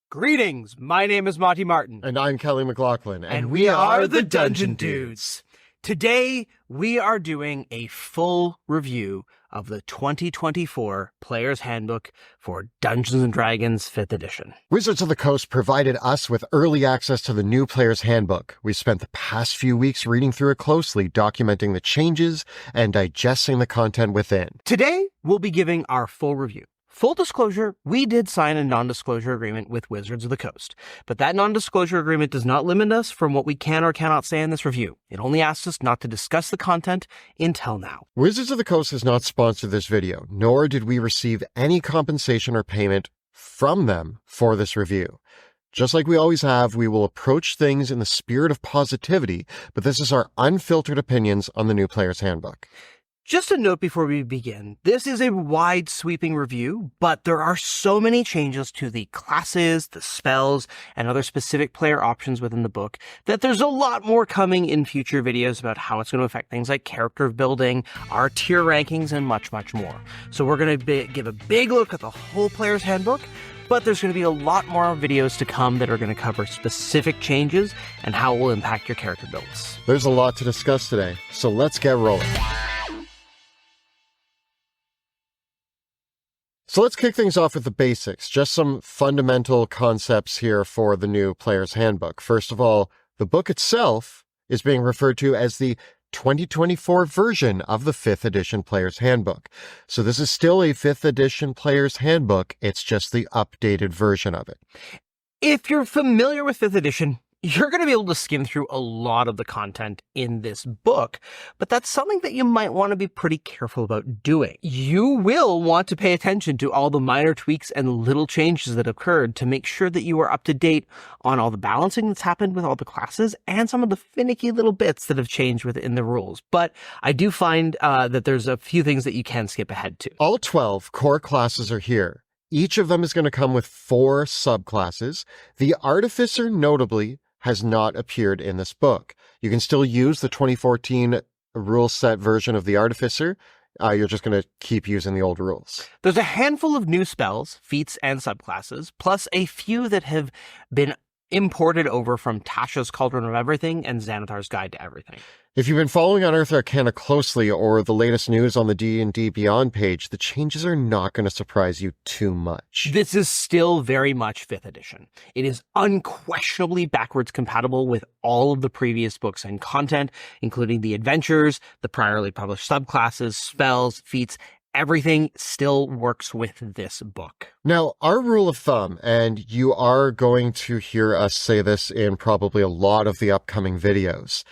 Greetings, my name is Monty Martin. And I'm Kelly McLaughlin. And we are the Dungeon Dudes. Today, we are doing a full review of the 2024 Player's Handbook for Dungeons & Dragons 5th edition. Wizards of the Coast provided us with early access to the new Player's Handbook. We spent the past few weeks reading through it closely, documenting the changes and digesting the content within. Today, we'll be giving our full review. Full disclosure, we did sign a non-disclosure agreement with Wizards of the Coast, but that non-disclosure agreement does not limit us from what we can or cannot say in this review. It only asks us not to discuss the content until now. Wizards of the Coast has not sponsored this video, nor did we receive any compensation or payment from them for this review. Just like we always have, we will approach things in the spirit of positivity, but this is our unfiltered opinions on the new Player's Handbook. Just a note before we begin, this is a wide sweeping review, but there are so many changes to the classes, the spells, and other specific player options within the book that there's a lot more coming in future videos about how it's going to affect things like character building, our tier rankings, and much, much more. So we're going to give a big look at the whole Player's Handbook, but there's going to be a lot more videos to come that are going to cover specific changes and how it will impact your character builds. There's a lot to discuss today, so let's get rolling. So let's kick things off with the basics, just some fundamental concepts here for the new Player's Handbook. First of all, the book itself is being referred to as the 2024 version of the 5th edition Player's Handbook. So this is still a 5th edition Player's Handbook, it's just the updated version of it. If you're familiar with 5th edition, you're going to be able to skim through a lot of the content in this book, but that's something that you might want to be pretty careful about doing. You will want to pay attention to all the minor tweaks and little changes that occurred to make sure that you are up to date on all the balancing that's happened with all the classes and some of the finicky little bits that have changed within the rules. But I do find that there's a few things that you can skip ahead to. All 12 core classes are here. Each of them is going to come with 4 subclasses. The Artificer, notably, has not appeared in this book. You can still use the 2014 rule set version of the Artificer. You're just going to keep using the old rules. There's a handful of new spells, feats, and subclasses, plus a few that have been imported over from Tasha's Cauldron of Everything and Xanathar's Guide to Everything. If you've been following Unearthed Arcana closely or the latest news on the D&D Beyond page, the changes are not going to surprise you too much. This is still very much 5th edition. It is unquestionably backwards compatible with all of the previous books and content, including the adventures, the priorly published subclasses, spells, feats. Everything still works with this book. Now, our rule of thumb, and you are going to hear us say this in probably a lot of the upcoming videos,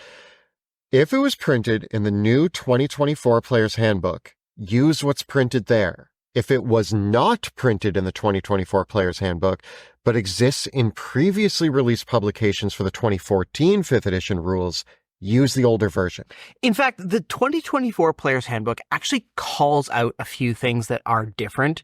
if it was printed in the new 2024 Player's Handbook, use what's printed there. If it was not printed in the 2024 Player's Handbook, but exists in previously released publications for the 2014 5th edition rules, use the older version. In fact, the 2024 Player's Handbook actually calls out a few things that are different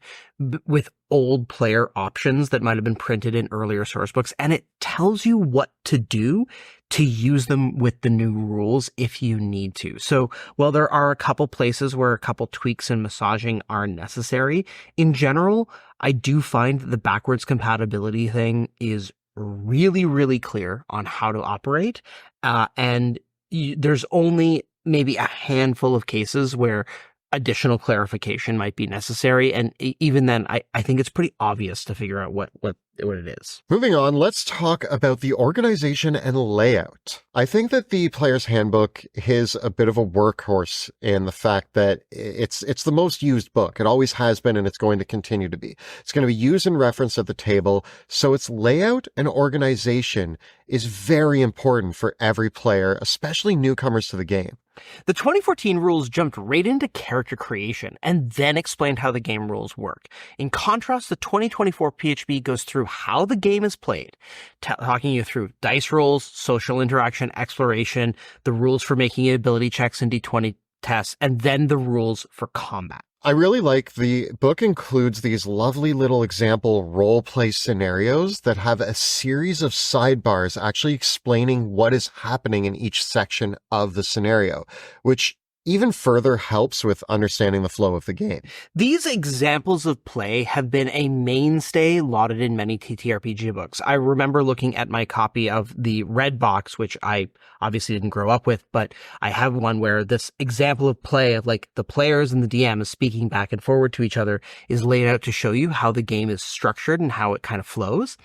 with old player options that might have been printed in earlier source books, and it tells you what to do to use them with the new rules if you need to. So while there are a couple places where a couple tweaks and massaging are necessary, in general, I do find that the backwards compatibility thing is really, really clear on how to operate. And there's only maybe a handful of cases where additional clarification might be necessary. And even then, I think it's pretty obvious to figure out what it is. Moving on, let's talk about the organization and layout. I think that the Player's Handbook is a bit of a workhorse in the fact that it's the most used book. It always has been, and it's going to continue to be. It's going to be used and referenced at the table, so its layout and organization is very important for every player, especially newcomers to the game. The 2014 rules jumped right into character creation and then explained how the game rules work. In contrast, the 2024 PHB goes through how the game is played, talking you through dice rolls, social interaction, exploration, the rules for making ability checks and D20 tests, and then the rules for combat. I really like the book includes these lovely little example role-play scenarios that have a series of sidebars actually explaining what is happening in each section of the scenario, which even further helps with understanding the flow of the game. These examples of play have been a mainstay lauded in many TTRPG books. I remember looking at my copy of the Red Box, which I obviously didn't grow up with, but I have one where this example of play of like the players and the DM is speaking back and forward to each other is laid out to show you how the game is structured and how it kind of flows.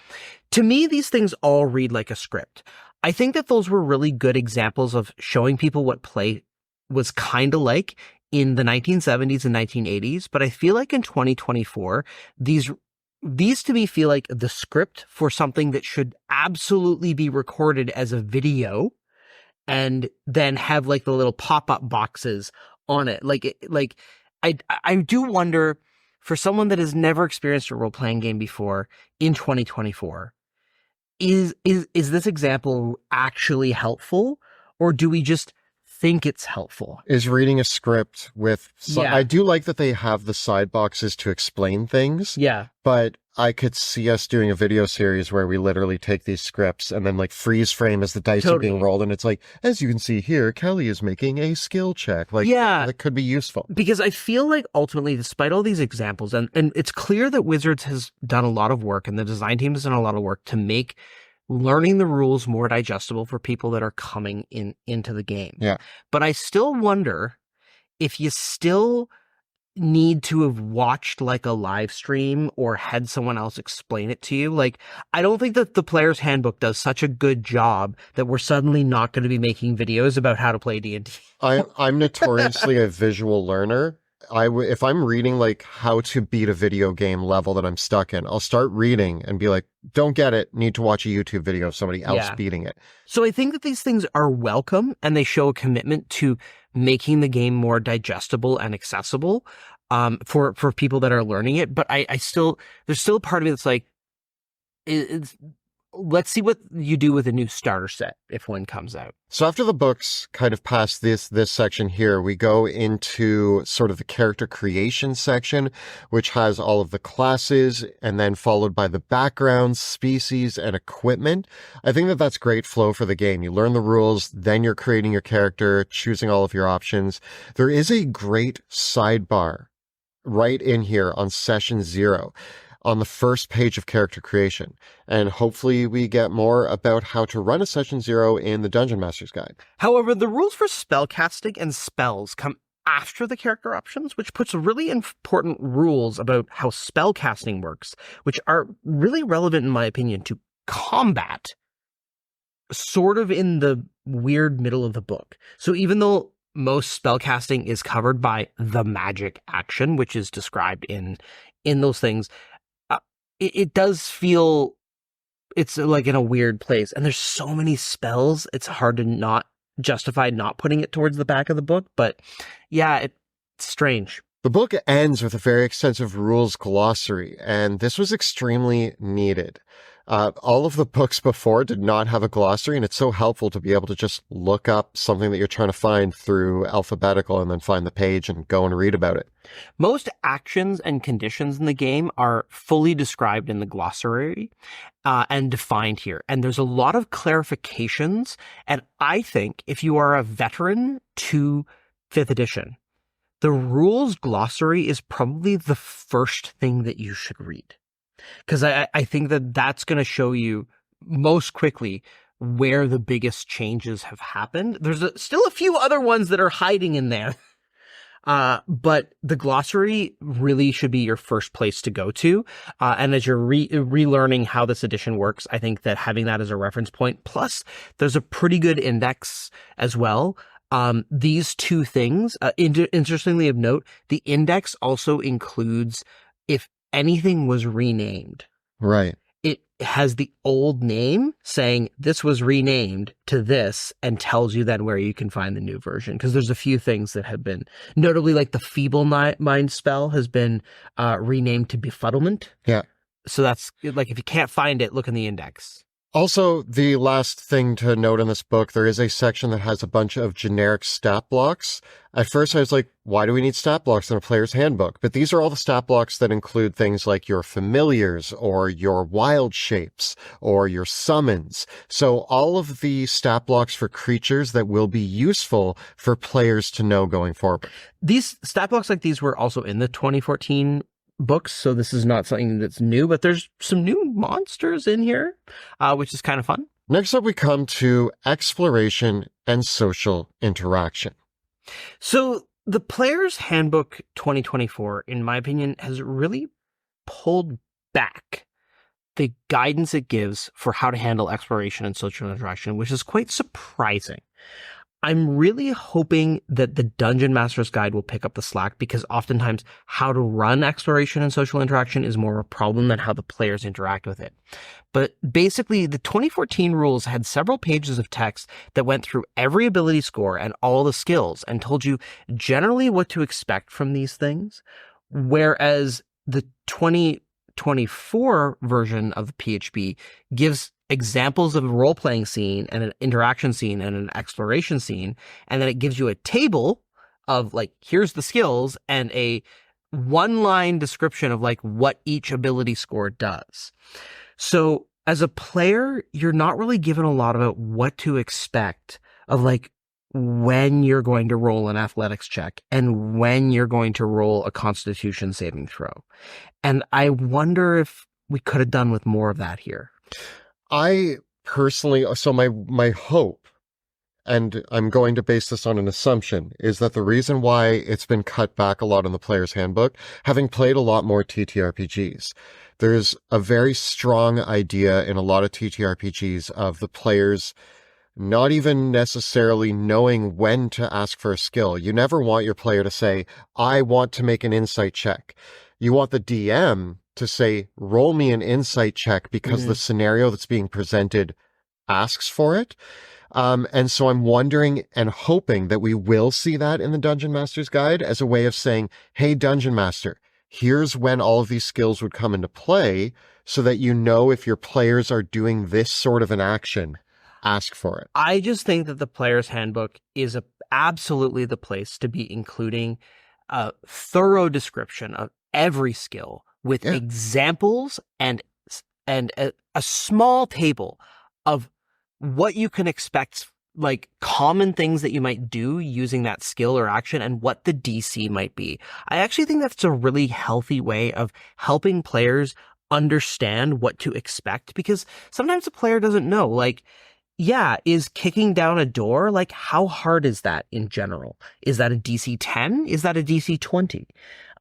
To me, these things all read like a script. I think that those were really good examples of showing people what play was kind of like in the 1970s and 1980s, but I feel like in 2024, these to me feel like the script for something that should absolutely be recorded as a video and then have like the little pop-up boxes on it. I do wonder, for someone that has never experienced a role-playing game before in 2024, is this example actually helpful, or do we just think it's helpful? Is reading a script with I do like that they have the side boxes to explain things. Yeah. But I could see us doing a video series where we literally take these scripts and then like freeze frame as the dice are being rolled, and it's like, as you can see here, Kelly is making a skill check. Like, that could be useful. Because I feel like ultimately, despite all these examples, and it's clear that Wizards has done a lot of work and the design team has done a lot of work to make learning the rules more digestible for people that are coming into the game. Yeah. But I still wonder if you still need to have watched like a live stream or had someone else explain it to you. Like, I don't think that the Player's Handbook does such a good job that we're suddenly not going to be making videos about how to play D&D. I'm notoriously a visual learner. If I'm reading like how to beat a video game level that I'm stuck in, I'll start reading and be like, don't get it, need to watch a YouTube video of somebody else beating it. So I think that these things are welcome and they show a commitment to making the game more digestible and accessible for people that are learning it. But I still, there's still a part of me that's like, let's see what you do with a new starter set if one comes out. So after the books kind of pass this section here, we go into sort of the character creation section, which has all of the classes and then followed by the backgrounds, species, and equipment. I think that that's great flow for the game. You learn the rules, then you're creating your character, choosing all of your options. There is a great sidebar right in here on session 0. On the first page of character creation. And hopefully we get more about how to run a session 0 in the Dungeon Master's Guide. However, the rules for spellcasting and spells come after the character options, which puts really important rules about how spellcasting works, which are really relevant, in my opinion, to combat, sort of in the weird middle of the book. So even though most spellcasting is covered by the magic action, which is described in those things, it does feel it's like in a weird place. And there's so many spells, it's hard to not justify not putting it towards the back of the book. But yeah, it's strange. The book ends with a very extensive rules glossary, and this was extremely needed. All of the books before did not have a glossary, and it's so helpful to be able to just look up something that you're trying to find through alphabetical and then find the page and go and read about it. Most actions and conditions in the game are fully described in the glossary and defined here. And there's a lot of clarifications. And I think if you are a veteran to 5th edition, the rules glossary is probably the first thing that you should read. Because I think that that's going to show you most quickly where the biggest changes have happened. There's still a few other ones that are hiding in there. But the glossary really should be your first place to go to. And as you're relearning how this edition works, I think that having that as a reference point, plus there's a pretty good index as well. These two things, interestingly of note, the index also includes if anything was renamed. Right. It has the old name saying this was renamed to this and tells you then where you can find the new version. Because there's a few things that have been, notably like the Feeble Mind spell has been renamed to Befuddlement. Yeah. So that's like, if you can't find it, look in the index. Also, the last thing to note in this book, there is a section that has a bunch of generic stat blocks. At first, I was like, why do we need stat blocks in a player's handbook? But these are all the stat blocks that include things like your familiars or your wild shapes or your summons. So all of the stat blocks for creatures that will be useful for players to know going forward. These stat blocks like these were also in the 2014 books, so this is not something that's new, but there's some new monsters in here, which is kind of fun. Next up, we come to exploration and social interaction. So the Player's Handbook 2024, in my opinion, has really pulled back the guidance it gives for how to handle exploration and social interaction, which is quite surprising. I'm really hoping that the Dungeon Master's Guide will pick up the slack, because oftentimes how to run exploration and social interaction is more a problem than how the players interact with it. But basically, the 2014 rules had several pages of text that went through every ability score and all the skills and told you generally what to expect from these things, whereas the 2024 version of the PHB gives examples of a role-playing scene and an interaction scene and an exploration scene, and then it gives you a table of like, here's the skills and a one-line description of like what each ability score does. So as a player, you're not really given a lot about what to expect of like when you're going to roll an athletics check and when you're going to roll a constitution saving throw. And I wonder if we could have done with more of that here. I personally, so my hope, and I'm going to base this on an assumption, is that the reason why it's been cut back a lot in the player's handbook, having played a lot more TTRPGs, there's a very strong idea in a lot of TTRPGs of the players not even necessarily knowing when to ask for a skill. You never want your player to say, I want to make an insight check. You want the DM to say, roll me an insight check because the scenario that's being presented asks for it. And so I'm wondering and hoping that we will see that in the Dungeon Master's Guide as a way of saying, hey, Dungeon Master, here's when all of these skills would come into play so that you know if your players are doing this sort of an action, ask for it. I just think that the Player's Handbook is absolutely the place to be including a thorough description of every skill with examples and a small table of what you can expect, like common things that you might do using that skill or action and what the DC might be. I actually think that's a really healthy way of helping players understand what to expect, because sometimes a player doesn't know, like, yeah, is kicking down a door, like how hard is that in general? Is that a DC 10? Is that a DC 20?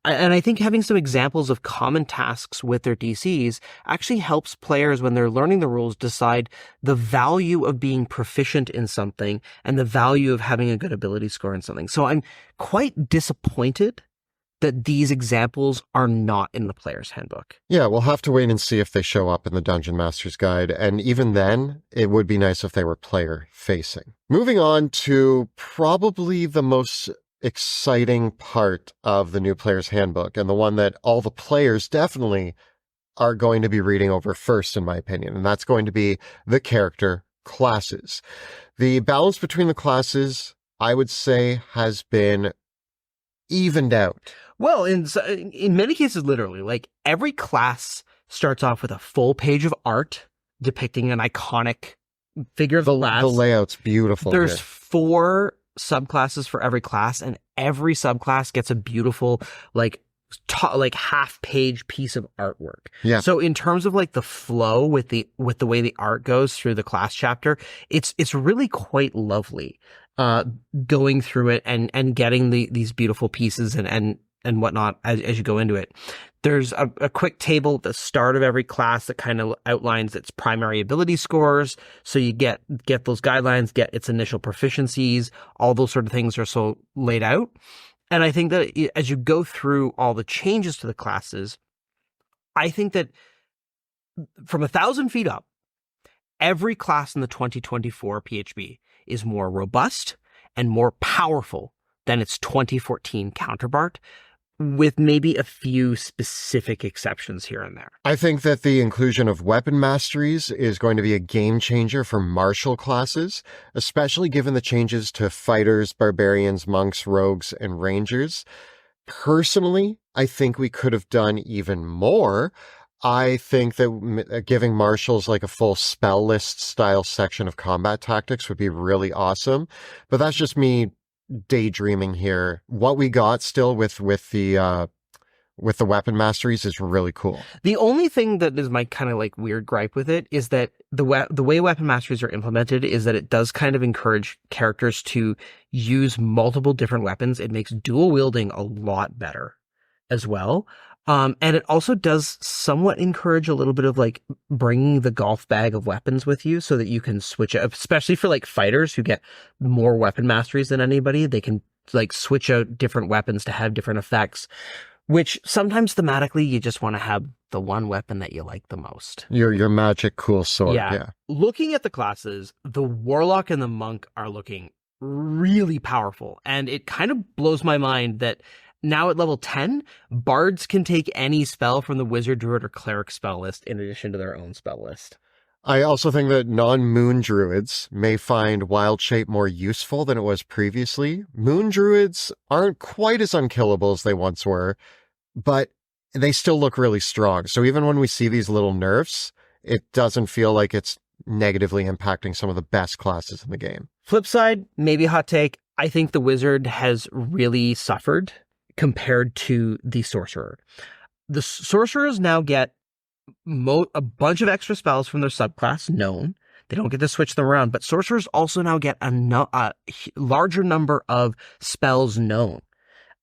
And I think having some examples of common tasks with their DCs actually helps players when they're learning the rules decide the value of being proficient in something and the value of having a good ability score in something. So I'm quite disappointed that these examples are not in the Player's Handbook. Yeah, we'll have to wait and see if they show up in the Dungeon Master's Guide. And even then, it would be nice if they were player facing. Moving on to probably the most exciting part of the new Player's Handbook, and the one that all the players definitely are going to be reading over first, in my opinion, and that's going to be the character classes. The balance between the classes, I would say, has been evened out. Well, in many cases, literally, like every class starts off with a full page of art depicting an iconic figure of the class. The layout's beautiful. There's 4 subclasses for every class, and every subclass gets a beautiful like half page piece of artwork. Yeah. So in terms of like the flow with the way the art goes through the class chapter, it's really quite lovely going through it and getting these beautiful pieces and whatnot as you go into it. There's a quick table at the start of every class that kind of outlines its primary ability scores. So you get those guidelines, get its initial proficiencies, all those sort of things are so laid out. And I think that as you go through all the changes to the classes, I think that from 1,000 feet up, every class in the 2024 PHB is more robust and more powerful than its 2014 counterpart. with maybe a few specific exceptions here and there. I think that the inclusion of weapon masteries is going to be a game changer for martial classes, especially given the changes to fighters, barbarians, monks, rogues, and rangers. Personally, I think we could have done even more. I think that giving marshals like a full spell list style section of combat tactics would be really awesome. But that's just me daydreaming here. What we got still with the weapon masteries is really cool. The only thing that is my kind of like weird gripe with it is that the way weapon masteries are implemented is that it does kind of encourage characters to use multiple different weapons. It makes dual wielding a lot better as well. And it also does somewhat encourage a little bit of like bringing the golf bag of weapons with you so that you can switch up, especially for like fighters who get more weapon masteries than anybody. They can like switch out different weapons to have different effects. Which sometimes thematically you just want to have the one weapon that you like the most. Your magic cool sword. Yeah. Looking at the classes, the warlock and the monk are looking really powerful. And it kind of blows my mind that now at level 10, bards can take any spell from the wizard, druid, or cleric spell list in addition to their own spell list. I also think that non-moon druids may find wild shape more useful than it was previously. Moon druids aren't quite as unkillable as they once were, but they still look really strong. So even when we see these little nerfs, it doesn't feel like it's negatively impacting some of the best classes in the game. Flip side, maybe a hot take. I think the wizard has really suffered compared to the sorcerer. The sorcerers now get a bunch of extra spells from their subclass known. They don't get to switch them around, but sorcerers also now get a larger number of spells known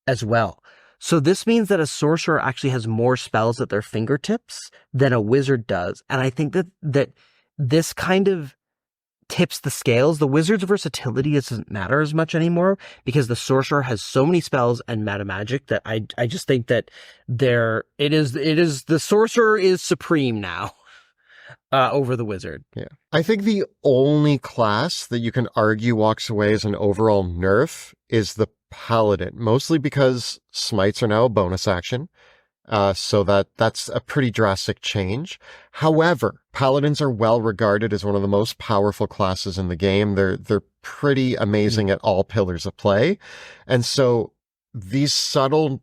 as well. So this means that a sorcerer actually has more spells at their fingertips than a wizard does. And I think that this kind of tips the scales. The wizard's versatility doesn't matter as much anymore because the sorcerer has so many spells and meta magic that I just think that the sorcerer is supreme now over the wizard. Yeah. I think the only class that you can argue walks away as an overall nerf is the paladin, mostly because smites are now a bonus action. So that's a pretty drastic change. However, paladins are well regarded as one of the most powerful classes in the game. They're pretty amazing at all pillars of play. And so these subtle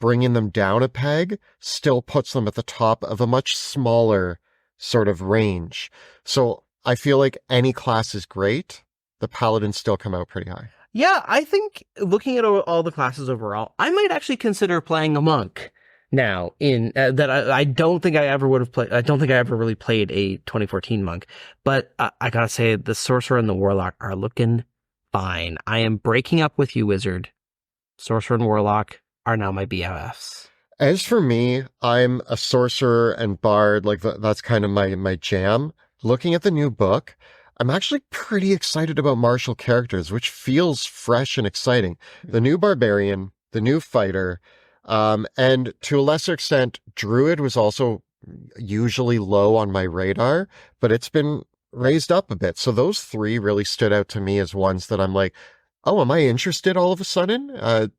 bringing them down a peg still puts them at the top of a much smaller sort of range. So I feel like any class is great. The paladins still come out pretty high. Yeah, I think looking at all the classes overall, I might actually consider playing a monk now in that I don't think I ever would have played. I don't think I ever really played a 2014 monk, but I gotta say the sorcerer and the warlock are looking fine. I am breaking up with you, wizard. Sorcerer and warlock are now my BFFs. As for me, I'm a sorcerer and bard. Like that's kind of my jam. Looking at the new book, I'm actually pretty excited about martial characters, which feels fresh and exciting. The new barbarian, the new fighter, and to a lesser extent, druid was also usually low on my radar, but it's been raised up a bit. So those three really stood out to me as ones that I'm like, oh, am I interested all of a sudden?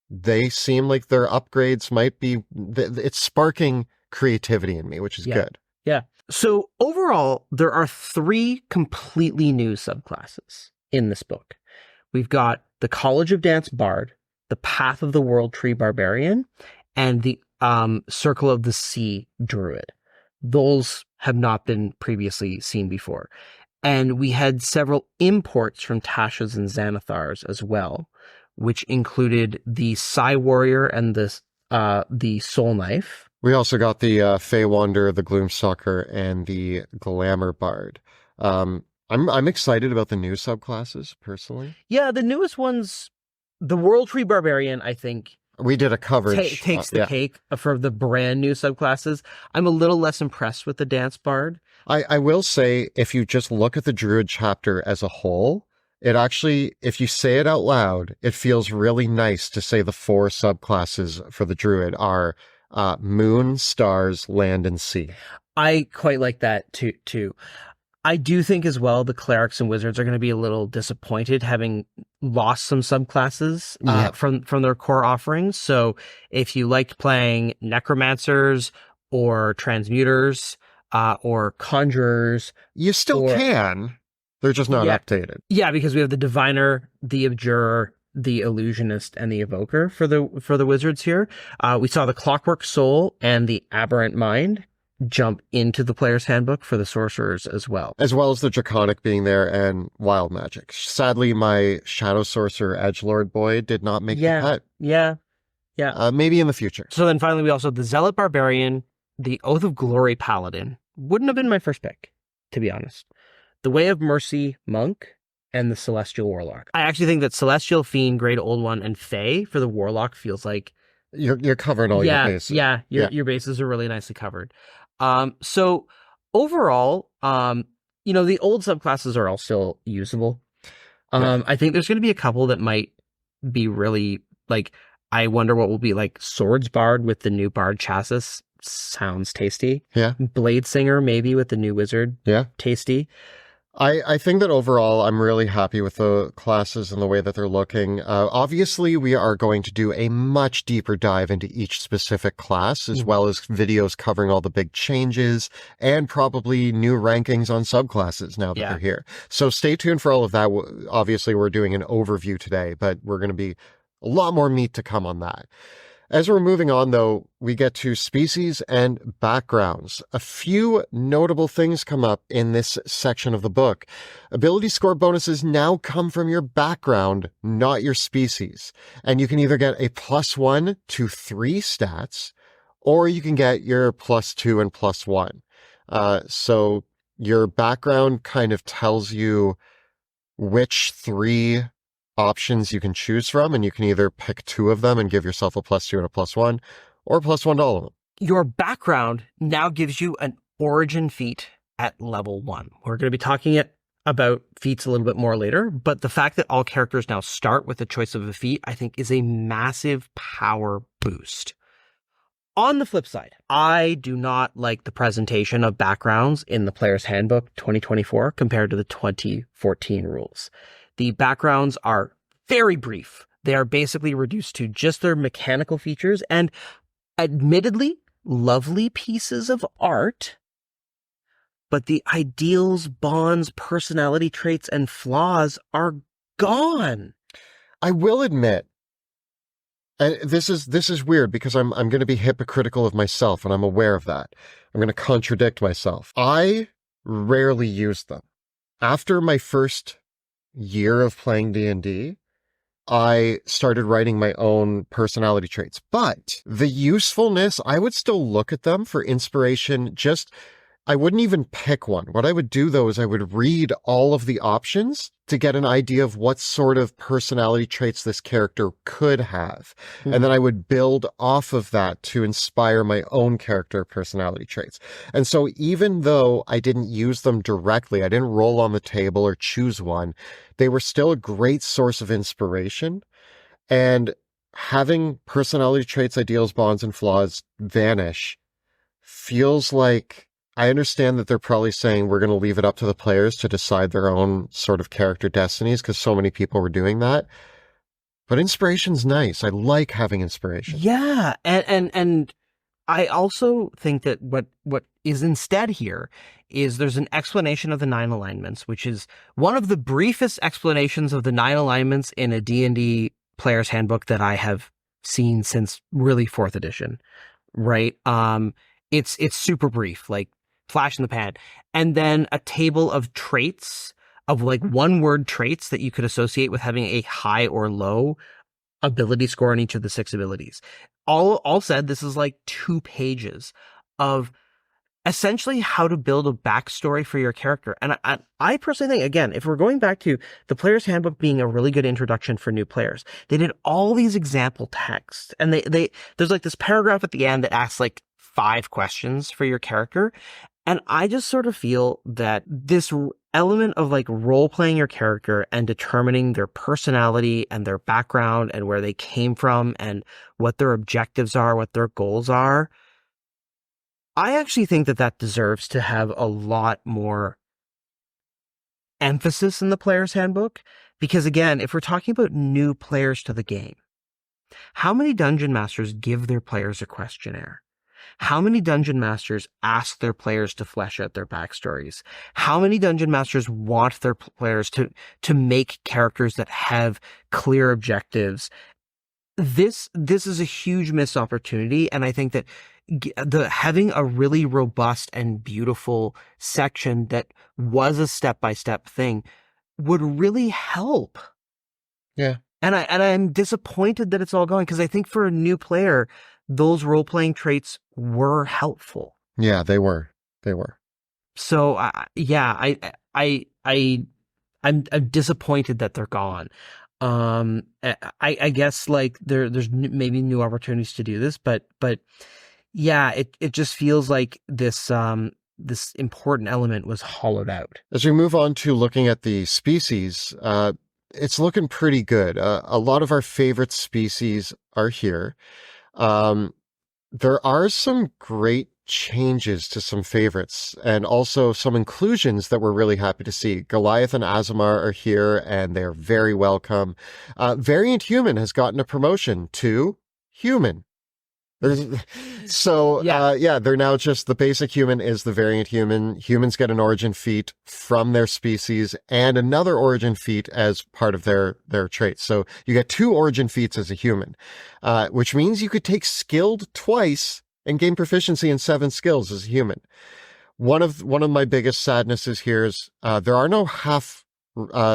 They seem like their upgrades might be, it's sparking creativity in me, which is good. Yeah. So overall, there are 3 completely new subclasses in this book. We've got the College of Dance Bard, the Path of the World Tree Barbarian, and the Circle of the Sea Druid. Those have not been previously seen before. And we had several imports from Tasha's and Xanathar's as well, which included the Psy Warrior and the Soul Knife. We also got the Fey Wanderer, the Gloomstalker, and the Glamour Bard. I'm excited about the new subclasses, personally. Yeah, the newest ones, the World Tree Barbarian, I think... We did a coverage. Takes the cake for the brand new subclasses. I'm a little less impressed with the Dance Bard. I will say, if you just look at the Druid chapter as a whole, it actually, if you say it out loud, it feels really nice to say the 4 subclasses for the Druid are moon, stars, land, and sea. I quite like that too. I do think as well the clerics and wizards are going to be a little disappointed having lost some subclasses Yeah. from their core offerings. So if you liked playing necromancers or transmuters or conjurers You still or can. They're just not yeah, updated. yeah, because we have the diviner, the abjurer, the illusionist, and the evoker for the wizards here. We saw the clockwork soul and the aberrant mind jump into the player's handbook for the sorcerers as well. As well as the draconic being there and wild magic. Sadly, my shadow sorcerer edgelord boy did not make the Yeah, cut. yeah, yeah. Maybe in the future. So then finally, we also have the zealot barbarian, the oath of glory paladin. Wouldn't have been my first pick, to be honest. The way of mercy monk and the celestial warlock. I actually think that celestial fiend, great old one, and fey for the warlock feels like You're covering all your bases. yeah, your bases are really nicely covered. So overall, the old subclasses are all still usable. I think there's going to be a couple that might be really like, I wonder what will be like Swords Bard with the new Bard chassis. Sounds tasty. Yeah. Blade Singer maybe with the new Wizard. Yeah. Tasty. I think that overall, I'm really happy with the classes and the way that they're looking. Obviously, we are going to do a much deeper dive into each specific class, as well as videos covering all the big changes and probably new rankings on subclasses now that they're here. So stay tuned for all of that. Obviously, we're doing an overview today, but we're going to be a lot more meat to come on that. As we're moving on, though, we get to species and backgrounds. A few notable things come up in this section of the book. Ability score bonuses now come from your background, not your species. And you can either get a +1 to 3 stats, or you can get your +2 and +1. So your background kind of tells you which 3 options you can choose from, and you can either pick 2 of them and give yourself a +2 and a +1, or +1 to all of them. Your background now gives you an origin feat at level 1. We're going to be talking about feats a little bit more later, but the fact that all characters now start with the choice of a feat, I think, is a massive power boost. On the flip side, I do not like the presentation of backgrounds in the Player's Handbook 2024 compared to the 2014 rules. The backgrounds are very brief. They are basically reduced to just their mechanical features and admittedly lovely pieces of art, but the ideals, bonds, personality traits, and flaws are gone. I will admit, and this is weird because I'm going to be hypocritical of myself, and I'm aware of that. I'm going to contradict myself. I rarely use them. After my first year of playing D&D, I started writing my own personality traits, but the usefulness, I would still look at them for inspiration. I wouldn't even pick one. What I would do, though, is I would read all of the options to get an idea of what sort of personality traits this character could have. And then I would build off of that to inspire my own character personality traits. And so even though I didn't use them directly, I didn't roll on the table or choose one, they were still a great source of inspiration. And having personality traits, ideals, bonds, and flaws vanish feels like, I understand that they're probably saying we're going to leave it up to the players to decide their own sort of character destinies because so many people were doing that. But inspiration's nice. I like having inspiration. Yeah, and I also think that what is instead here is there's an explanation of the 9 alignments, which is one of the briefest explanations of the 9 alignments in a D&D player's handbook that I have seen since really 4th edition, right? It's super brief, like flash in the pan. And then a table of traits, of like 1-word traits that you could associate with having a high or low ability score on each of the 6 abilities. All said, this is like 2 pages of essentially how to build a backstory for your character. And I personally think, again, if we're going back to the Player's Handbook being a really good introduction for new players, they did all these example texts, and there's like this paragraph at the end that asks like 5 questions for your character. And I just sort of feel that this element of like role-playing your character and determining their personality and their background and where they came from and what their objectives are, what their goals are, I actually think that deserves to have a lot more emphasis in the player's handbook. Because again, if we're talking about new players to the game, how many dungeon masters give their players a questionnaire? How many dungeon masters ask their players to flesh out their backstories? How many dungeon masters want their players to make characters that have clear objectives? This is a huge missed opportunity, and I think that having a really robust and beautiful section that was a step-by-step thing would really help. Yeah. And I'm disappointed that it's all gone, because I think for a new player, those role-playing traits were helpful. Yeah, they were. They were. So I'm disappointed that they're gone. I guess like there's maybe new opportunities to do this, but yeah, it just feels like this important element was hollowed out. As we move on to looking at the species, it's looking pretty good. A lot of our favorite species are here. There are some great changes to some favorites, and also some inclusions that we're really happy to see. Goliath and Azamar are here, and they're very welcome. Variant Human has gotten a promotion to Human. They're now just the basic human is the variant human. Humans get an origin feat from their species and another origin feat as part of their traits. So you get 2 origin feats as a human, which means you could take skilled twice and gain proficiency in 7 skills as a human. One of my biggest sadnesses here is there are no half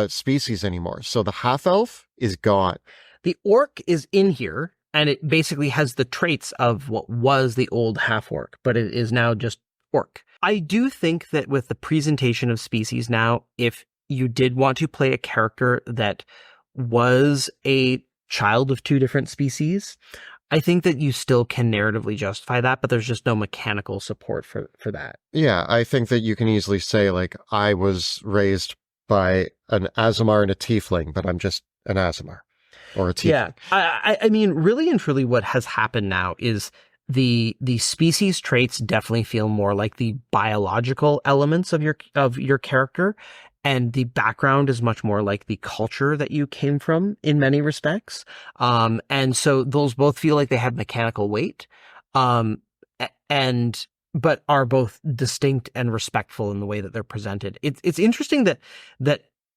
species anymore. So the half elf is gone. The orc is in here, and it basically has the traits of what was the old half-orc, but it is now just orc. I do think that with the presentation of species now, if you did want to play a character that was a child of 2 different species, I think that you still can narratively justify that, but there's just no mechanical support for that. Yeah, I think that you can easily say, like, I was raised by an Azamar and a Tiefling, but I'm just an Azamar. Or a tiefling. Yeah, I mean, really and truly, what has happened now is the species traits definitely feel more like the biological elements of your character, and the background is much more like the culture that you came from in many respects. And so those both feel like they have mechanical weight, but are both distinct and respectful in the way that they're presented. It's interesting that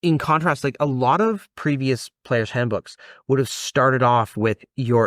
in contrast, like a lot of previous players' handbooks would have started off with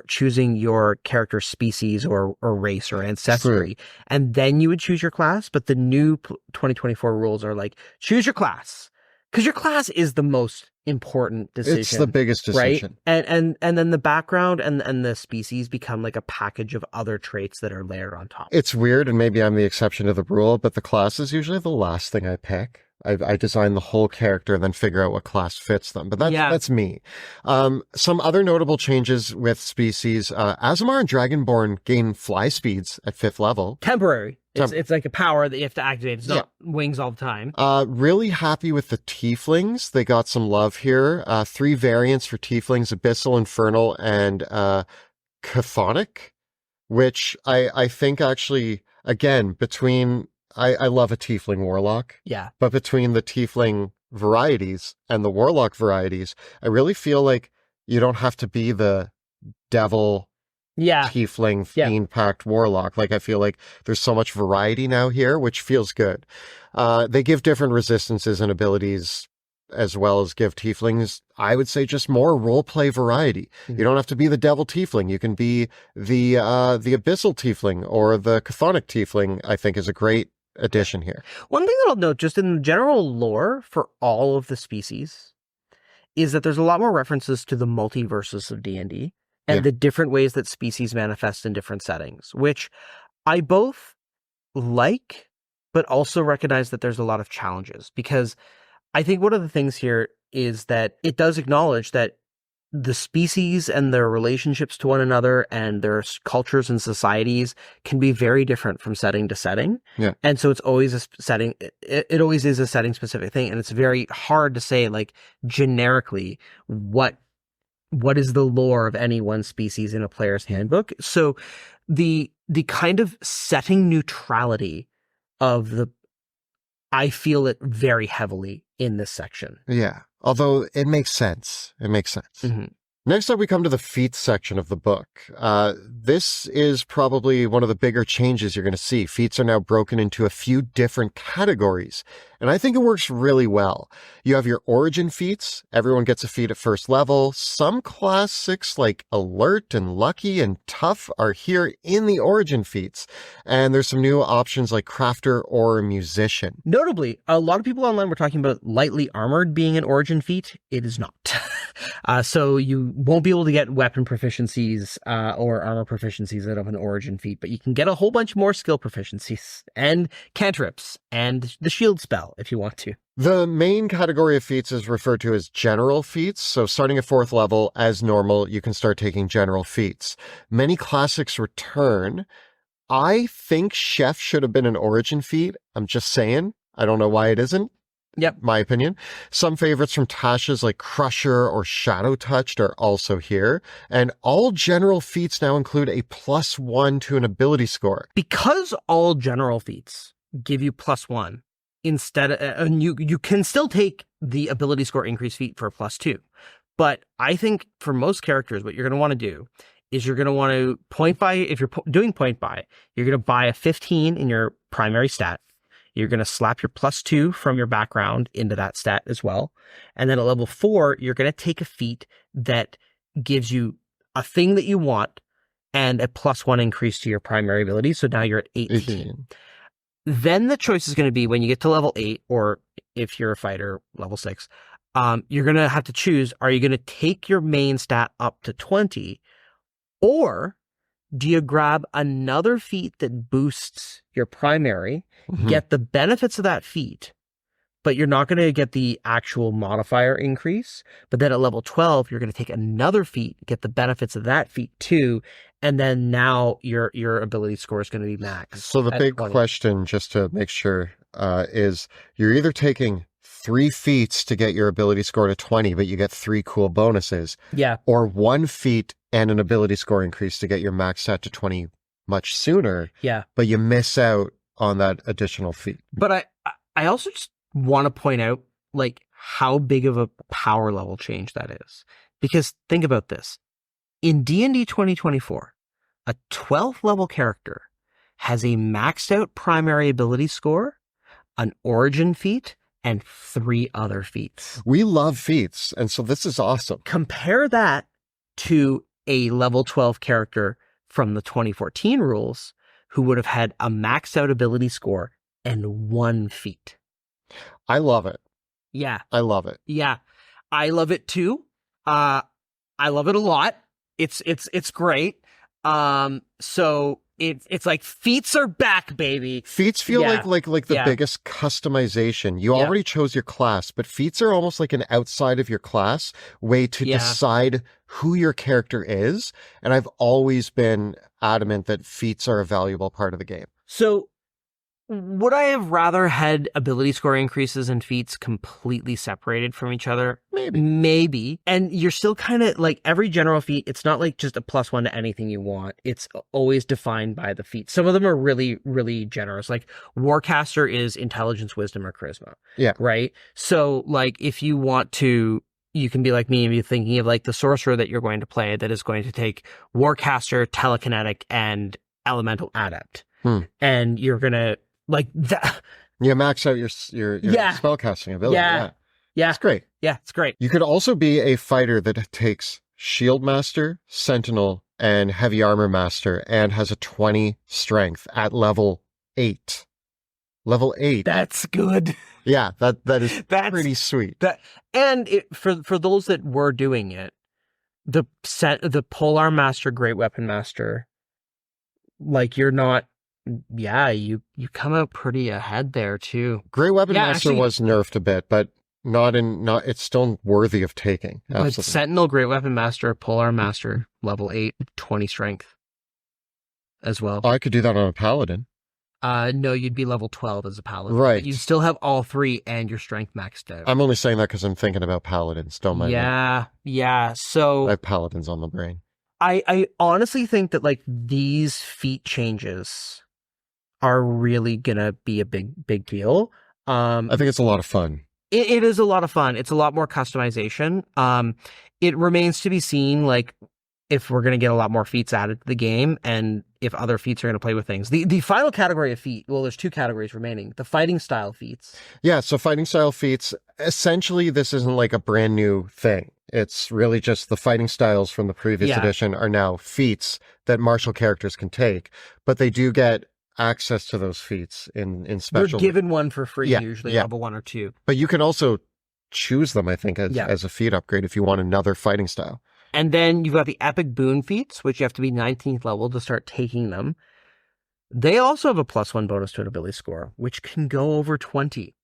choosing your character species or race or ancestry, and then you would choose your class. But the new 2024 rules are like, choose your class, because your class is the most important decision. It's the biggest decision. Right? And then the background and the species become like a package of other traits that are layered on top. It's weird, and maybe I'm the exception to the rule, but the class is usually the last thing I pick. I design the whole character and then figure out what class fits them. But that's me. Some other notable changes with species. Azamar and Dragonborn gain fly speeds at 5th level. Temporary. It's like a power that you have to activate. It's not wings all the time. Really happy with the Tieflings. They got some love here. 3 variants for Tieflings: Abyssal, Infernal, and Chthonic, which I think actually, again, between... I love a Tiefling Warlock. Yeah. But between the Tiefling varieties and the Warlock varieties, I really feel like you don't have to be the devil Tiefling fiend-packed Warlock. Like, I feel like there's so much variety now here, which feels good. They give different resistances and abilities, as well as give Tieflings, I would say, just more roleplay variety. Mm-hmm. You don't have to be the Devil Tiefling. You can be the Abyssal Tiefling or the Chthonic Tiefling, I think is a great addition here. One thing that I'll note, just in the general lore for all of the species, is that there's a lot more references to the multiverses of D&D and the different ways that species manifest in different settings, which I both like, but also recognize that there's a lot of challenges, because I think one of the things here is that it does acknowledge that the species and their relationships to one another and their cultures and societies can be very different from setting to setting. Yeah. And so it's always a setting, it always is a setting specific thing. And it's very hard to say, like, generically what is the lore of any one species in a player's handbook. So the kind of setting neutrality of I feel it very heavily in this section. Yeah. Although it makes sense. It makes sense. Mm-hmm. Next up, we come to the feats section of the book. This is probably one of the bigger changes you're going to see. Feats are now broken into a few different categories, and I think it works really well. You have your origin feats. Everyone gets a feat at first level. Some classics like Alert and Lucky and Tough are here in the origin feats, and there's some new options like Crafter or Musician. Notably, a lot of people online were talking about Lightly Armored being an origin feat. It is not. So you won't be able to get weapon proficiencies or armor proficiencies out of an origin feat, but you can get a whole bunch more skill proficiencies and cantrips and the shield spell if you want to. The main category of feats is referred to as general feats. So starting at 4th level, as normal, you can start taking general feats. Many classics return. I think Chef should have been an origin feat. I'm just saying. I don't know why it isn't. Yep. My opinion. Some favorites from Tasha's like Crusher or Shadow Touched are also here. And all general feats now include a +1 to an ability score. Because all general feats give you +1, instead and you can still take the ability score increase feat for a +2. But I think for most characters, what you're going to want to do is you're going to want to point buy. If you're doing point buy, you're going to buy a 15 in your primary stat. You're going to slap your +2 from your background into that stat as well. And then at level 4, you're going to take a feat that gives you a thing that you want and a +1 increase to your primary ability. So now you're at 18. Then the choice is going to be when you get to level 8, or if you're a fighter, level 6, you're going to have to choose, are you going to take your main stat up to 20, or do you grab another feat that boosts your primary, get the benefits of that feat, but you're not going to get the actual modifier increase. But then at level 12, you're going to take another feat, get the benefits of that feat too, and then now your ability score is going to be max. So the big question, just to make sure, is you're either taking 3 feats to get your ability score to 20, but you get 3 cool bonuses. Yeah. Or 1 feat and an ability score increase to get your max stat to 20 much sooner. Yeah. But you miss out on that additional feat. But I also just want to point out like how big of a power level change that is. Because think about this. In D&D 2024, a 12th level character has a maxed out primary ability score, an origin feat, and 3 other feats. We love feats, and so this is awesome. Compare that to a level 12 character from the 2014 rules who would have had a maxed out ability score and 1 feat. I love it. Yeah. I love it. Yeah. I love it too. I love it a lot. It's great. So it's like feats are back, baby. Feats feel like the biggest customization. You already chose your class, but feats are almost like an outside of your class way to decide who your character is. And I've always been adamant that feats are a valuable part of the game. So would I have rather had ability score increases and feats completely separated from each other? Maybe. And you're still kind of like every general feat, it's not like just a +1 to anything you want. It's always defined by the feat. Some of them are really, really generous. Like Warcaster is intelligence, wisdom, or charisma. Yeah. Right? So like if you want to, you can be like me and be thinking of like the sorcerer that you're going to play that is going to take Warcaster, telekinetic, and elemental adept. And you're going to like that. You max out your spellcasting ability. Yeah. It's great. Yeah, it's great. You could also be a fighter that takes Shield Master, Sentinel, and Heavy Armor Master and has a 20 strength at level 8. Level 8. That's good. Yeah, that's pretty sweet. For those that were doing it, the Polearm Master, Great Weapon Master, like you're not. Yeah, you come out pretty ahead there too. Great Weapon Master was nerfed a bit, but not it's still worthy of taking. Absolutely. But Sentinel, Great Weapon Master, Polearm Master, level 8, 20 strength as well. Oh, I could do that on a paladin. No, you'd be level 12 as a paladin. Right. But you still have all 3 and your strength maxed out. I'm only saying that because I'm thinking about paladins. Don't mind me. Yeah. So I have paladins on the brain. I honestly think that like these feat changes are really gonna be a big deal. I think it's a lot of fun. It is a lot of fun. It's a lot more customization. It remains to be seen, like, if we're going to get a lot more feats added to the game and if other feats are going to play with things. The final category of feat, well, there's 2 categories remaining. The fighting style feats. Yeah, so fighting style feats, essentially this isn't like a brand new thing. It's really just the fighting styles from the previous edition are now feats that martial characters can take, but they do get access to those feats in special. They're given one for free, usually level 1 or 2. But you can also choose them, I think, as a feat upgrade if you want another fighting style. And then you've got the epic boon feats, which you have to be 19th level to start taking them. They also have a +1 bonus to an ability score, which can go over 20.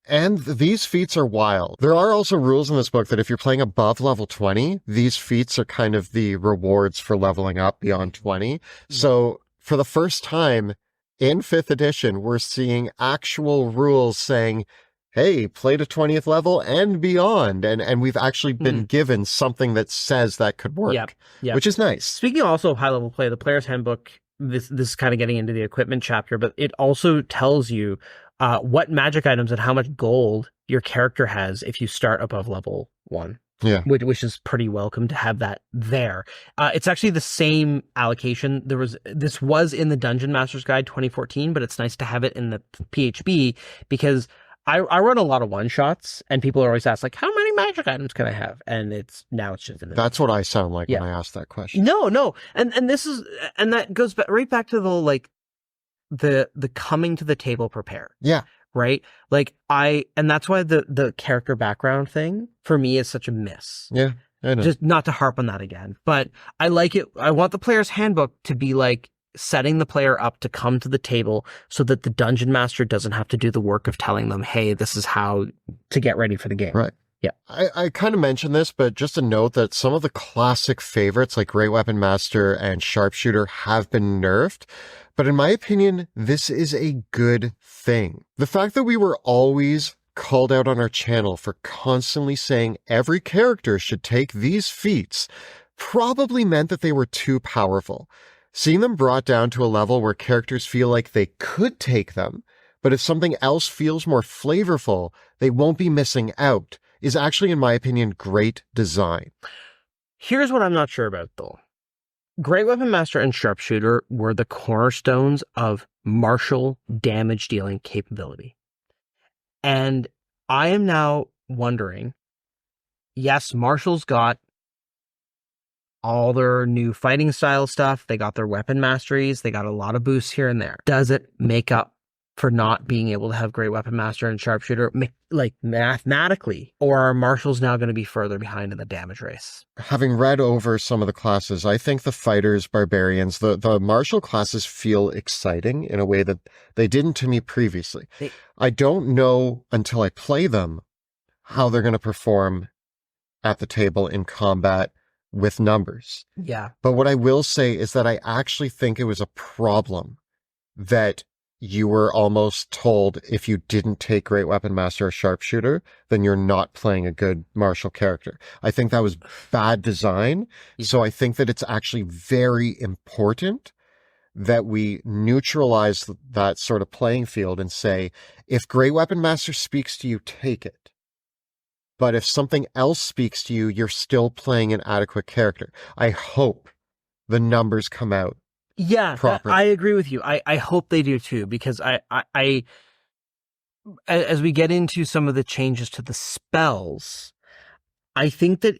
And these feats are wild. There are also rules in this book that if you're playing above level 20, these feats are kind of the rewards for leveling up beyond 20. So for the first time in 5th edition, we're seeing actual rules saying, hey, play to 20th level and beyond. And we've actually been given something that says that could work, which is nice. Speaking also of high-level play, the Player's Handbook, this is kind of getting into the equipment chapter, but it also tells you what magic items and how much gold your character has if you start above level 1. Yeah. Which is pretty welcome to have that there. It's actually the same allocation. This was in the Dungeon Master's Guide 2014, but it's nice to have it in the PHB because I run a lot of one-shots, and people are always asked, like, how many magic items can I have? And it's just in the... That's what I sound like when I ask that question. No. And that goes right back to the coming to the table prepared. Yeah. Right? Like, and that's why the character background thing, for me, is such a miss. Yeah, I know. Just not to harp on that again. But I like it. I want the Player's Handbook to be like, setting the player up to come to the table so that the dungeon master doesn't have to do the work of telling them, hey, this is how to get ready for the game. Right. Yeah. I kind of mentioned this, but just a note that some of the classic favorites like Great Weapon Master and Sharpshooter have been nerfed. But in my opinion, this is a good thing. The fact that we were always called out on our channel for constantly saying every character should take these feats probably meant that they were too powerful. Seeing them brought down to a level where characters feel like they could take them, but if something else feels more flavorful, they won't be missing out, is actually, in my opinion, great design. Here's what I'm not sure about, though. Great Weapon Master and Sharpshooter were the cornerstones of martial damage dealing capability. And I am now wondering, yes, Marshall's got all their new fighting style stuff. They got their weapon masteries. They got a lot of boosts here and there. Does it make up for not being able to have Great Weapon Master and Sharpshooter, like, mathematically? Or are Marshals now going to be further behind in the damage race? Having read over some of the classes, I think the fighters, barbarians, the martial classes feel exciting in a way that they didn't to me previously. I don't know until I play them how they're going to perform at the table in combat with numbers. Yeah. But what I will say is that I actually think it was a problem that you were almost told if you didn't take Great Weapon Master or Sharpshooter, then you're not playing a good martial character. I think that was bad design. So I think that it's actually very important that we neutralize that sort of playing field and say, if Great Weapon Master speaks to you, take it. But if something else speaks to you, you're still playing an adequate character. I hope the numbers come out. Yeah, I agree with you. I hope they do too, because I as we get into some of the changes to the spells, I think that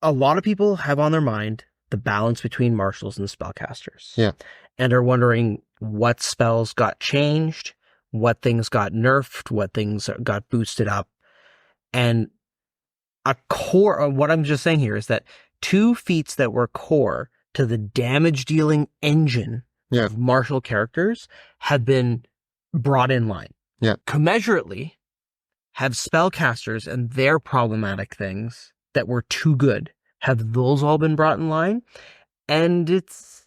a lot of people have on their mind the balance between marshals and spellcasters. Yeah. And are wondering what spells got changed, what things got nerfed, what things got boosted up. And a core of what I'm just saying here is that 2 feats that were core to the damage dealing engine of martial characters have been brought in line. Yeah. Commensurately, have spellcasters and their problematic things that were too good, have those all been brought in line? And there's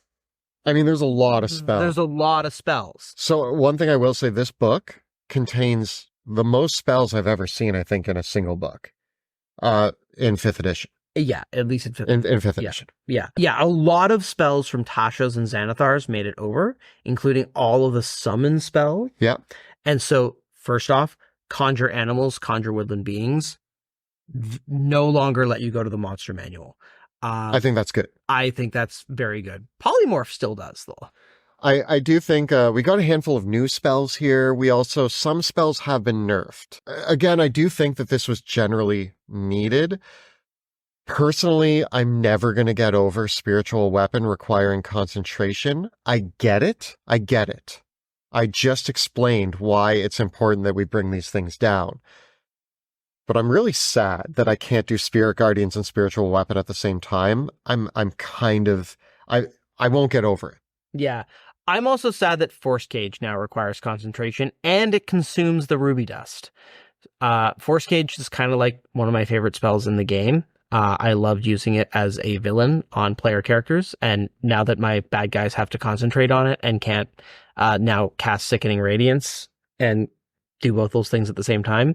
a lot of spells. There's a lot of spells. So one thing I will say, this book contains the most spells I've ever seen, I think, in a single book, in 5th edition. Yeah, at least in 5th edition. Yeah. A lot of spells from Tasha's and Xanathar's made it over, including all of the summon spells. Yeah. And so, first off, conjure animals, conjure woodland beings, no longer let you go to the monster manual. I think that's good. I think that's very good. Polymorph still does, though. I do think we got a handful of new spells here. Some spells have been nerfed. Again, I do think that this was generally needed. Personally, I'm never going to get over spiritual weapon requiring concentration. I get it. I just explained why it's important that we bring these things down. But I'm really sad that I can't do Spirit Guardians and Spiritual Weapon at the same time. I won't get over it. Yeah. I'm also sad that Force Cage now requires concentration, and it consumes the ruby dust. Force Cage is kind of like one of my favorite spells in the game. I loved using it as a villain on player characters, and now that my bad guys have to concentrate on it and can't now cast Sickening Radiance and do both those things at the same time,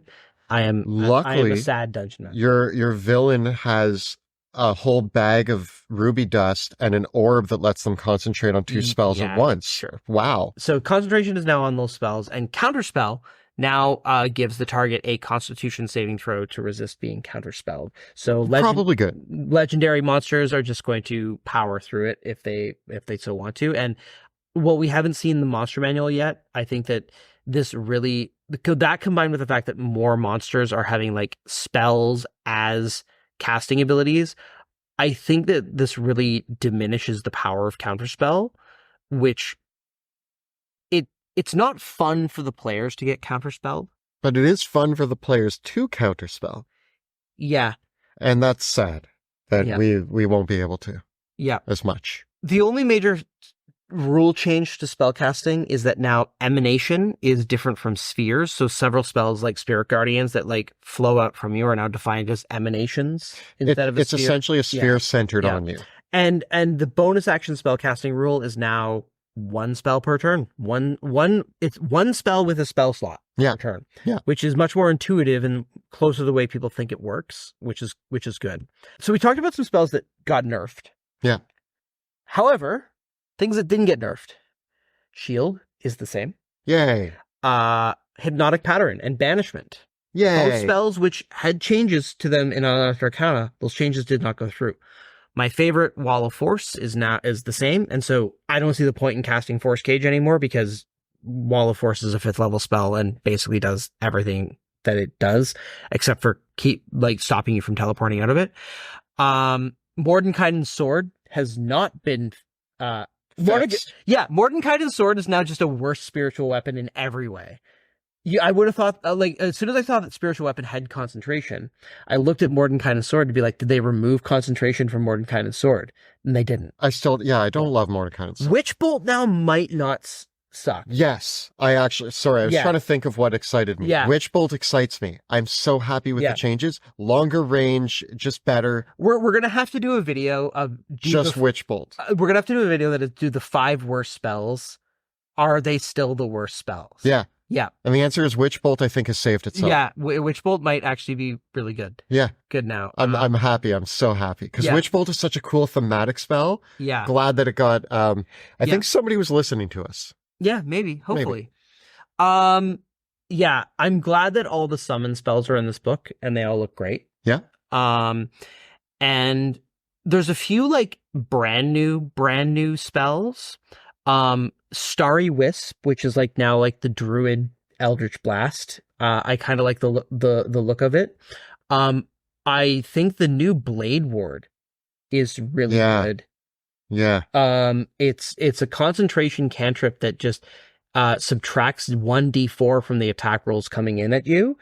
I am a sad dungeon master. Your villain has a whole bag of ruby dust and an orb that lets them concentrate on 2 spells at once. Sure. Wow. So concentration is now on those spells, and counterspell now gives the target a Constitution saving throw to resist being counterspelled. So probably good. Legendary monsters are just going to power through it if they so want to. And while we haven't seen the monster manual yet, I think that this really, that combined with the fact that more monsters are having like spells as casting abilities, I think that this really diminishes the power of counterspell, which it's not fun for the players to get counterspelled. But it is fun for the players to counterspell. Yeah. And that's sad that we won't be able to. Yeah. As much. The only major rule change to spellcasting is that now emanation is different from spheres. So several spells like Spirit Guardians that like flow out from you are now defined as emanations instead of a sphere. It's essentially a sphere centered on you. And the bonus action spellcasting rule is now 1 spell per turn. It's 1 spell with a spell slot per turn. Yeah. Which is much more intuitive and closer to the way people think it works, which is good. So we talked about some spells that got nerfed. Yeah. However, things that didn't get nerfed. Shield is the same. Yay. Hypnotic Pattern and Banishment. Yay. Both spells which had changes to them in Unearthed Arcana, those changes did not go through. My favorite Wall of Force is the same, and so I don't see the point in casting Force Cage anymore because Wall of Force is a 5th level spell and basically does everything that it does, except for stopping you from teleporting out of it. Mordenkainen's Sword has not been Mordenkainen's Sword is now just a worse spiritual weapon in every way. I would have thought, as soon as I saw that spiritual weapon had concentration, I looked at Mordenkainen's Sword to be like, did they remove concentration from Mordenkainen's Sword? And they didn't. I don't love Mordenkainen's Sword. Witch Bolt now might not suck. Yes. I was trying to think of what excited me. Yeah. Witch Bolt excites me. I'm so happy with the changes. Longer range, just better. We're going to have to do a video of just Witch Bolt. We're going to have to do a video that is do the 5 worst spells. Are they still the worst spells? Yeah. Yeah. And the answer is Witch Bolt, I think, has saved itself. Yeah. Witch Bolt might actually be really good. Yeah. Good now. I'm happy. I'm so happy. Because Witch Bolt is such a cool thematic spell. Yeah. Glad that it got, I think somebody was listening to us. Yeah, maybe. Hopefully. Yeah. I'm glad that all the summon spells are in this book and they all look great. Yeah. And there's a few like brand new spells. Starry Wisp, which is like now like the Druid Eldritch Blast. I kind of like the look of it. I think the new Blade Ward is really good. Yeah. It's a concentration cantrip that just subtracts 1d4 from the attack rolls coming in at you.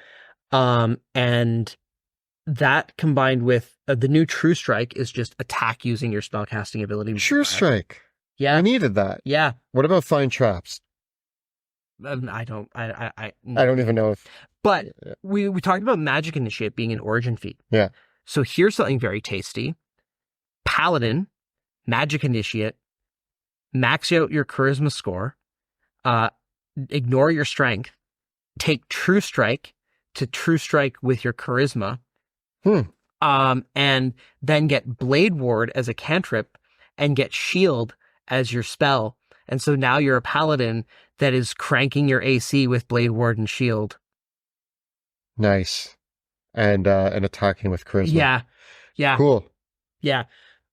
And that combined with the new True Strike is just attack using your spellcasting ability. True Strike. Yeah. I needed that. Yeah. What about Find Traps? I don't even know if. But we talked about Magic Initiate being an origin feat. Yeah. So here's something very tasty. Paladin, Magic Initiate, max out your charisma score, ignore your strength, take True Strike to True Strike with your charisma, and then get Blade Ward as a cantrip and get Shield as your spell. And so now you're a paladin that is cranking your AC with Blade Ward and Shield. Nice. And attacking with charisma. Yeah, yeah, Cool. yeah.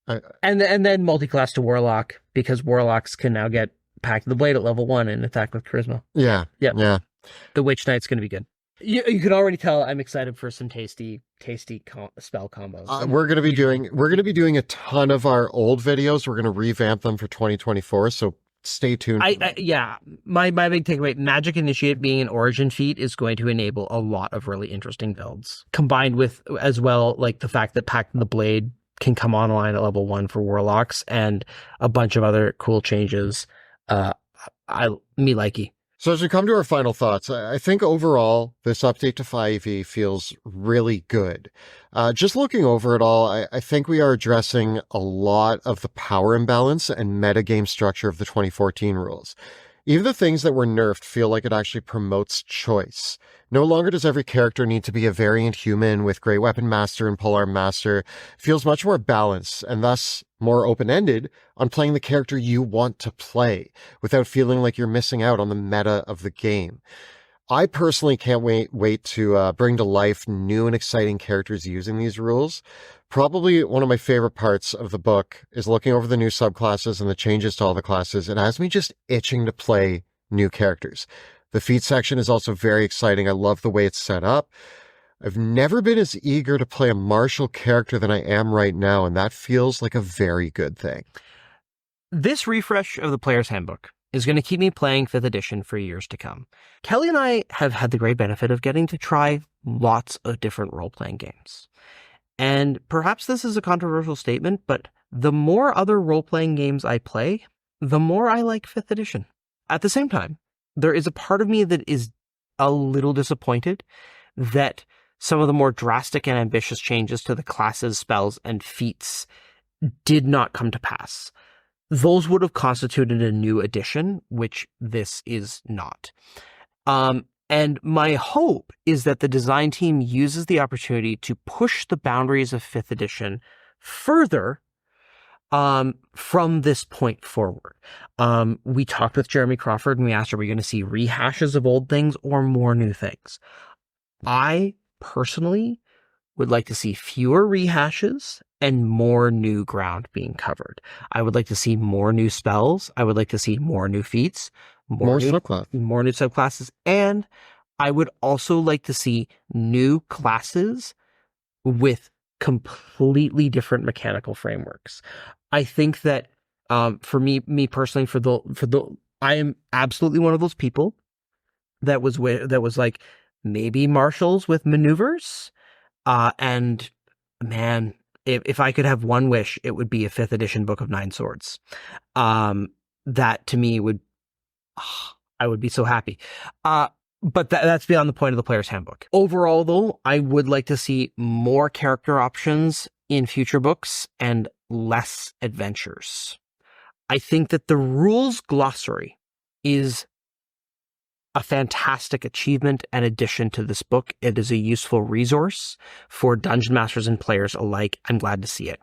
I, And then multi-class to Warlock, because Warlocks can now get Pact of the Blade at level 1 and attack with charisma. yeah, Yep. yeah. The Witch Knight's going to be good. You can already tell I'm excited for some tasty spell combos. We're gonna be doing a ton of our old videos. We're gonna revamp them for 2024. So stay tuned. Yeah, my big takeaway: Magic Initiate being an origin feat is going to enable a lot of really interesting builds, combined with as well like the fact that Pact of the Blade can come online at level 1 for Warlocks and a bunch of other cool changes. Me likey. So as we come to our final thoughts, I think overall this update to 5e feels really good. Just looking over it all, I think we are addressing a lot of the power imbalance and metagame structure of the 2014 rules. Even the things that were nerfed feel like it actually promotes choice. No longer does every character need to be a variant human with Great Weapon Master and Polearm Master. It feels much more balanced and thus more open-ended on playing the character you want to play without feeling like you're missing out on the meta of the game. I personally can't wait to bring to life new and exciting characters using these rules. Probably one of my favorite parts of the book is looking over the new subclasses and the changes to all the classes. It has me just itching to play new characters. The feat section is also very exciting. I love the way it's set up. I've never been as eager to play a martial character than I am right now, and that feels like a very good thing. This refresh of the Player's Handbook is going to keep me playing 5th edition for years to come. Kelly and I have had the great benefit of getting to try lots of different role-playing games. And perhaps this is a controversial statement, but the more other role-playing games I play, the more I like 5th edition. At the same time, there is a part of me that is a little disappointed that some of the more drastic and ambitious changes to the classes, spells, and feats did not come to pass. Those would have constituted a new edition, which this is not. And my hope is that the design team uses the opportunity to push the boundaries of 5th edition further from this point forward. We talked with Jeremy Crawford and we asked, are we going to see rehashes of old things or more new things? I personally would like to see fewer rehashes and more new ground being covered. I would like to see more new spells. I would like to see more new feats, more new subclasses, and I would also like to see new classes with completely different mechanical frameworks. I think that for me personally, I am absolutely one of those people that was like maybe marshals with maneuvers, and man, if I could have one wish, it would be a 5th edition Book of Nine Swords. That to me would, I would be so happy. But that's beyond the point of the Player's Handbook. Overall, though, I would like to see more character options in future books and less adventures. I think that the rules glossary is a fantastic achievement and addition to this book. It is a useful resource for dungeon masters and players alike. I'm glad to see it.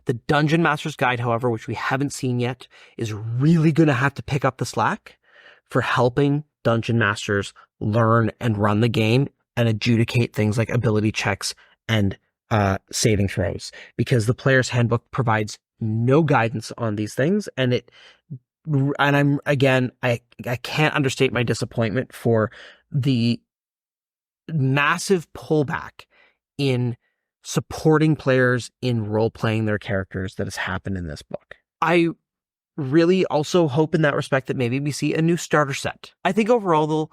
The Dungeon Master's Guide, however, which we haven't seen yet, is really going to have to pick up the slack for helping dungeon masters learn and run the game and adjudicate things like ability checks and saving throws, because the Player's Handbook provides no guidance on these things, and I can't understate my disappointment for the massive pullback in supporting players in role-playing their characters that has happened in this book. I really also hope in that respect that maybe we see a new starter set. I think overall, though,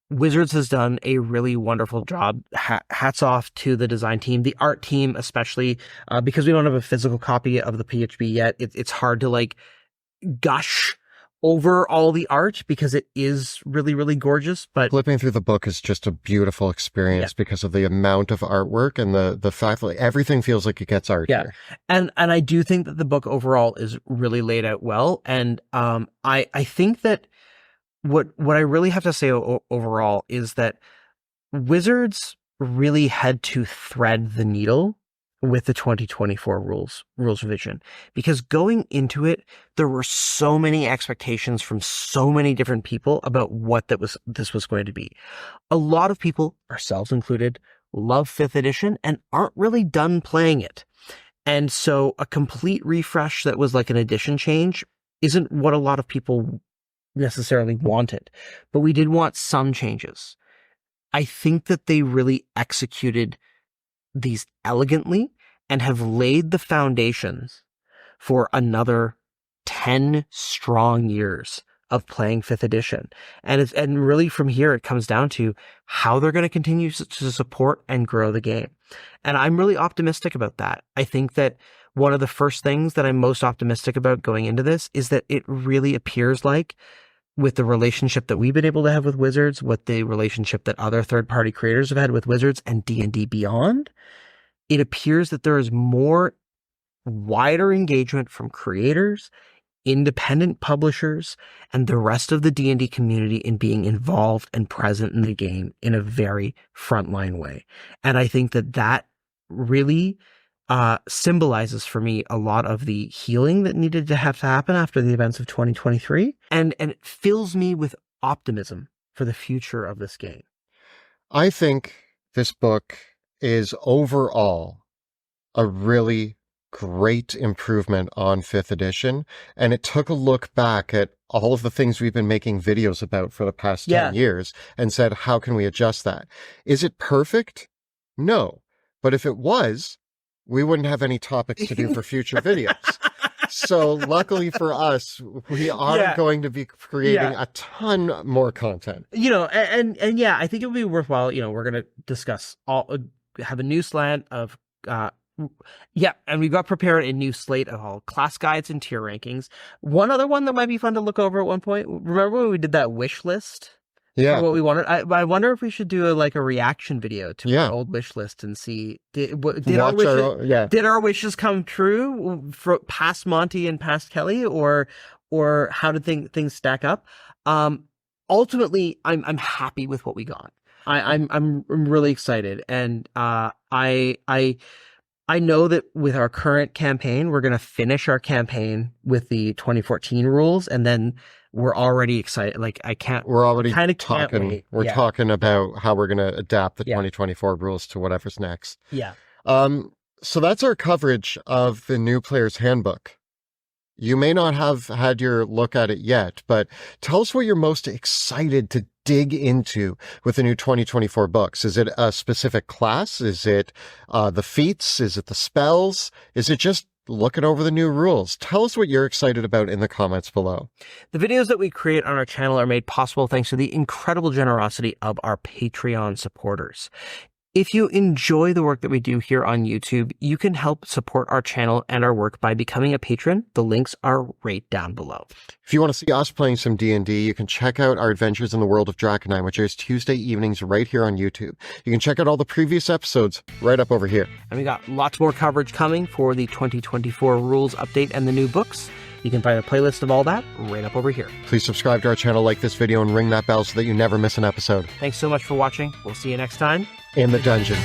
Wizards has done a really wonderful job. Hats off to the design team, the art team especially, because we don't have a physical copy of the PHB yet. It's hard to gush over all the art because it is really, really gorgeous. But flipping through the book is just a beautiful experience because of the amount of artwork and the fact that everything feels like it gets art. Yeah. And I do think that the book overall is really laid out well. And I think that what I really have to say overall is that Wizards really had to thread the needle with the 2024 rules revision, because going into it, there were so many expectations from so many different people about what this was going to be. A lot of people, ourselves included, love 5th edition and aren't really done playing it. And so a complete refresh that was like an edition change isn't what a lot of people necessarily wanted, but we did want some changes. I think that they really executed these elegantly and have laid the foundations for another 10 strong years of playing 5th edition. And really from here, it comes down to how they're going to continue to support and grow the game. And I'm really optimistic about that. I think that one of the first things that I'm most optimistic about going into this is that it really appears like, with the relationship that we've been able to have with Wizards, with the relationship that other third-party creators have had with Wizards and D&D Beyond, it appears that there is more wider engagement from creators, independent publishers, and the rest of the D&D community in being involved and present in the game in a very frontline way. And I think that really symbolizes for me a lot of the healing that needed to happen after the events of 2023. And it fills me with optimism for the future of this game. I think this book is overall a really great improvement on 5th edition. And it took a look back at all of the things we've been making videos about for the past 10 years and said, how can we adjust that? Is it perfect? No. But if it was, we wouldn't have any topics to do for future videos. So luckily for us, we are going to be creating a ton more content. And yeah, I think it would be worthwhile. We're going to discuss have a new slant of, and we've got prepared a new slate of all class guides and tier rankings. One other one that might be fun to look over at one point. Remember when we did that wish list? Yeah. For what we wanted. I wonder if we should do a reaction video to our old wish list and see did our wishes come true for past Monty and past Kelly, or how did things stack up? Ultimately, I'm happy with what we got. I'm really excited, and I know that with our current campaign, we're going to finish our campaign with the 2014 rules, and then we're already excited. We're already talking. We're talking about how we're going to adapt the 2024 rules to whatever's next. Yeah. So that's our coverage of the new player's handbook. You may not have had your look at it yet, but tell us what you're most excited to dig into with the new 2024 books. Is it a specific class? Is it the feats? Is it the spells? Is it just looking over the new rules? Tell us what you're excited about in the comments below. The videos that we create on our channel are made possible thanks to the incredible generosity of our Patreon supporters. If you enjoy the work that we do here on YouTube, you can help support our channel and our work by becoming a patron. The links are right down below. If you want to see us playing some D&D, you can check out our Adventures in the World of Drakenheim, which airs Tuesday evenings right here on YouTube. You can check out all the previous episodes right up over here. And we got lots more coverage coming for the 2024 rules update and the new books. You can find a playlist of all that right up over here. Please subscribe to our channel, like this video, and ring that bell so that you never miss an episode. Thanks so much for watching. We'll see you next time in the dungeon.